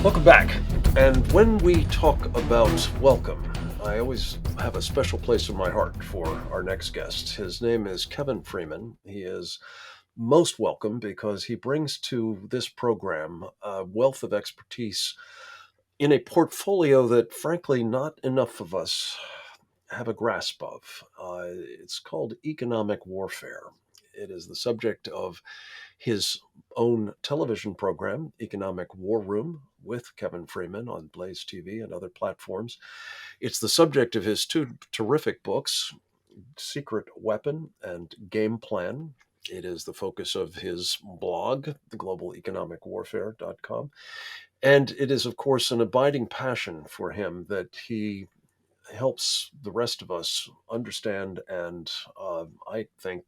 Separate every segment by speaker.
Speaker 1: Welcome back. And when we talk about welcome, I always have a special place in my heart for our next guest. His name is Kevin Freeman. He is most welcome because he brings to this program a wealth of expertise in a portfolio that, frankly, not enough of us have a grasp of. It's called economic warfare. It is the subject of his own television program, Economic War Room, with Kevin Freeman on Blaze TV and other platforms. It's the subject of his two terrific books, Secret Weapon and Game Plan. It is the focus of his blog, theglobalEconomicWarfare.com. And it is, of course, an abiding passion for him that he helps the rest of us understand and I think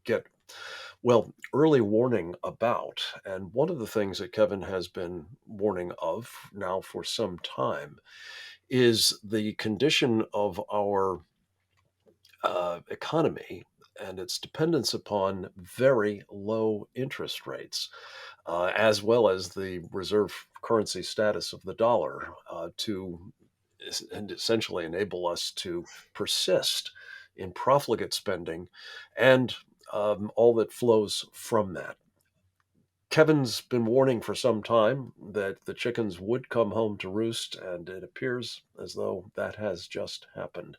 Speaker 1: get early warning about. And one of the things that Kevin has been warning of now for some time is the condition of our economy and its dependence upon very low interest rates, as well as the reserve currency status of the dollar to and essentially enable us to persist in profligate spending and all that flows from that. Kevin's been warning for some time that the chickens would come home to roost, and it appears as though that has just happened.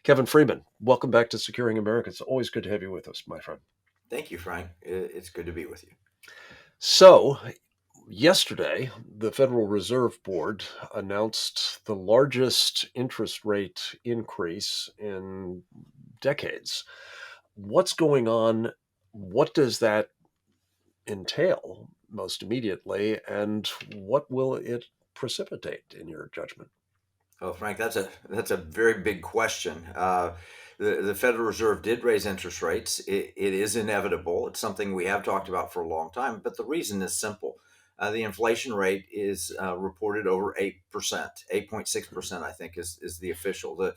Speaker 1: Kevin Freeman, welcome back to Securing America. It's always good to have you with us, my friend.
Speaker 2: Thank you, Frank. It's good to be with you.
Speaker 1: So, yesterday, the Federal Reserve Board announced the largest interest rate increase in decades. What's going on? What does that entail most immediately, and what will it precipitate in your judgment?
Speaker 2: Oh, Frank, that's a very big question. The Federal Reserve did raise interest rates. It is inevitable. It's something we have talked about for a long time. But the reason is simple. The inflation rate is reported over 8%, 8.6%, I think is the official.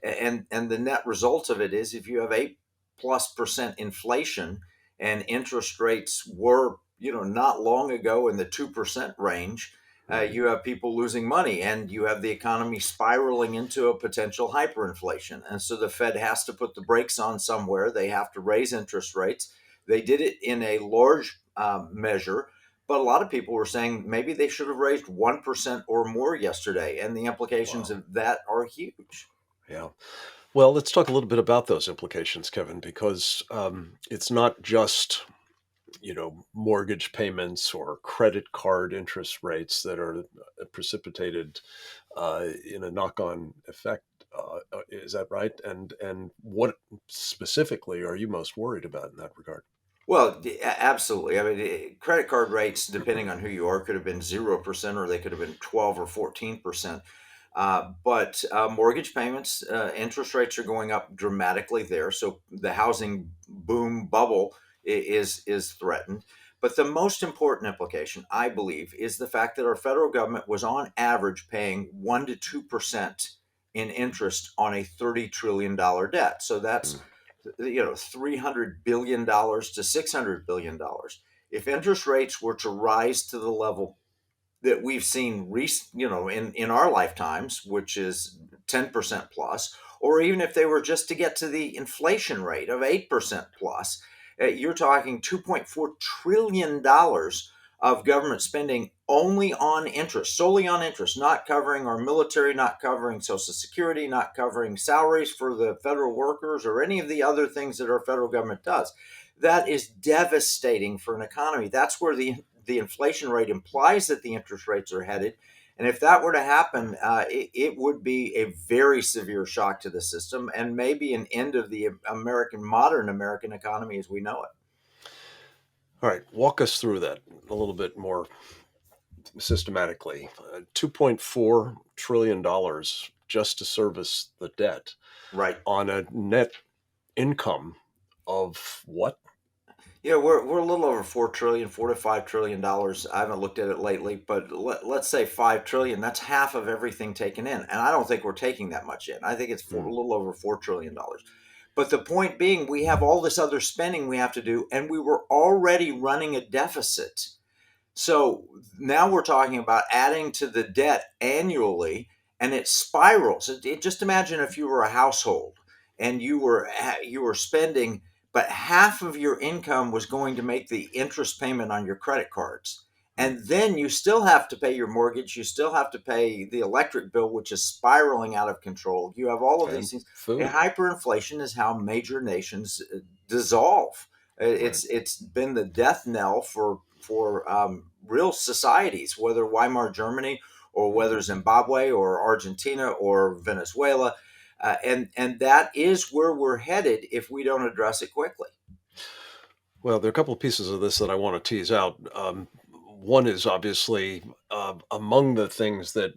Speaker 2: And the net result of it is if you have 8+% inflation and interest rates were, not long ago in the 2% range,
Speaker 1: Mhm.
Speaker 2: you have people losing money and you have the economy spiraling into a potential hyperinflation. And so the Fed has to put the brakes on somewhere. They have to raise interest rates. They did it in a large measure, but a lot of people were saying maybe they should have raised 1% or more yesterday. And the implications
Speaker 1: Wow.
Speaker 2: of that are huge.
Speaker 1: Yeah. Well, let's talk a little bit about those implications, Kevin, because it's not just mortgage payments or credit card interest rates that are precipitated in a knock-on effect. Is that right? And what specifically are you most worried about in that regard?
Speaker 2: Well, absolutely. I mean, credit card rates, depending on who you are, could have been 0% or they could have been 12 or 14%. But mortgage payments, interest rates are going up dramatically there. So the housing boom bubble is threatened. But the most important implication, I believe, is the fact that our federal government was on average paying 1 to 2% in interest on a $30 trillion debt. So that's
Speaker 1: Mm.
Speaker 2: $300 billion to $600 billion. If interest rates were to rise to the level that we've seen in our lifetimes, which is 10% plus, or even if they were just to get to the inflation rate of 8% plus, you're talking $2.4 trillion of government spending only on interest, solely on interest, not covering our military, not covering Social Security, not covering salaries for the federal workers or any of the other things that our federal government does. That is devastating for an economy. That's where the inflation rate implies that the interest rates are headed. And if that were to happen, it would be a very severe shock to the system and maybe an end of the modern American economy as we know it.
Speaker 1: All right, walk us through that a little bit more systematically. $2.4 trillion just to service the debt
Speaker 2: Right.
Speaker 1: on a net income of what?
Speaker 2: Yeah, we're a little over 4 trillion, $4 to $5 trillion. I haven't looked at it lately, but let's say 5 trillion. That's half of everything taken in, and I don't think we're taking that much in. I think it's a
Speaker 1: Mm.
Speaker 2: little over $4 trillion. But the point being, we have all this other spending we have to do, and we were already running a deficit. So now we're talking about adding to the debt annually, and it spirals. Just imagine if you were a household and you were spending, but half of your income was going to make the interest payment on your credit cards.
Speaker 1: Mm.
Speaker 2: And then you still have to pay your mortgage. You still have to pay the electric bill, which is spiraling out of control. You have all of these
Speaker 1: And
Speaker 2: things. And
Speaker 1: food.
Speaker 2: hyperinflation is how major nations dissolve.
Speaker 1: Right.
Speaker 2: It's been the death knell for real societies, whether Weimar Germany or
Speaker 1: Mhm.
Speaker 2: whether Zimbabwe or Argentina or Venezuela, and that is where we're headed if we don't address it quickly.
Speaker 1: Well, there are a couple of pieces of this that I want to tease out. One is obviously among the things that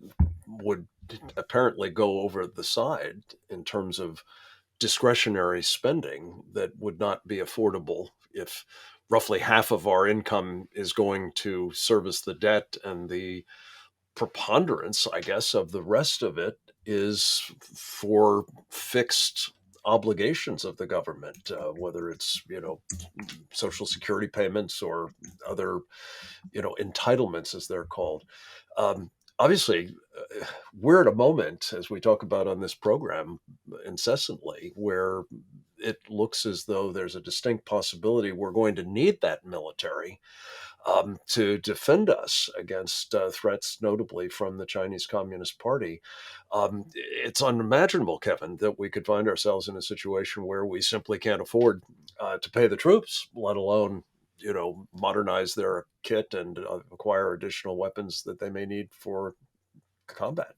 Speaker 1: would apparently go over the side in terms of discretionary spending that would not be affordable if roughly half of our income is going to service the debt, and the preponderance, I guess, of the rest of it is for fixed obligations of the government, whether it's social security payments or other entitlements as they're called. Um, Obviously, we're at a moment, as we talk about on this program incessantly, where it looks as though there's a distinct possibility we're going to need that military to defend us against threats, notably from the Chinese Communist Party. It's unimaginable, Kevin, that we could find ourselves in a situation where we simply can't afford to pay the troops, let alone modernize their kit and acquire additional weapons that they may need for combat.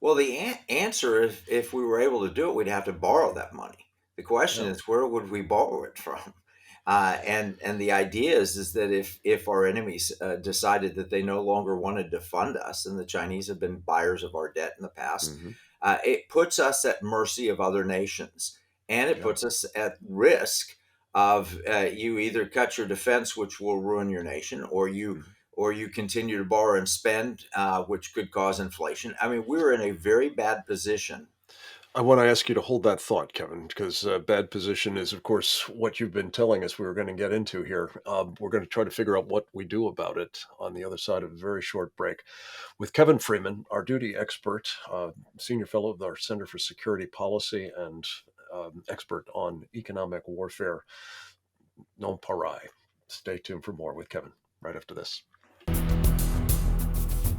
Speaker 2: Well, the answer, if we were able to do it, we'd have to borrow that money. The question
Speaker 1: Yeah.
Speaker 2: is, where would we borrow it from? And the idea is that if our enemies decided that they no longer wanted to fund us, and the Chinese have been buyers of our debt in the past,
Speaker 1: Hmm.
Speaker 2: it puts us at mercy of other nations, and it
Speaker 1: Yeah.
Speaker 2: puts us at risk of you either cut your defense, which will ruin your nation,
Speaker 1: Mhm.
Speaker 2: or you continue to borrow and spend, which could cause inflation. I mean, we're in a very bad position.
Speaker 1: I want to ask you to hold that thought, Kevin, because bad position is, of course, what you've been telling us we were going to get into here. We're going to try to figure out what we do about it on the other side of a very short break with Kevin Freeman, our duty expert, senior fellow of our Center for Security Policy, and expert on economic warfare, non parai. Stay tuned for more with Kevin right after this.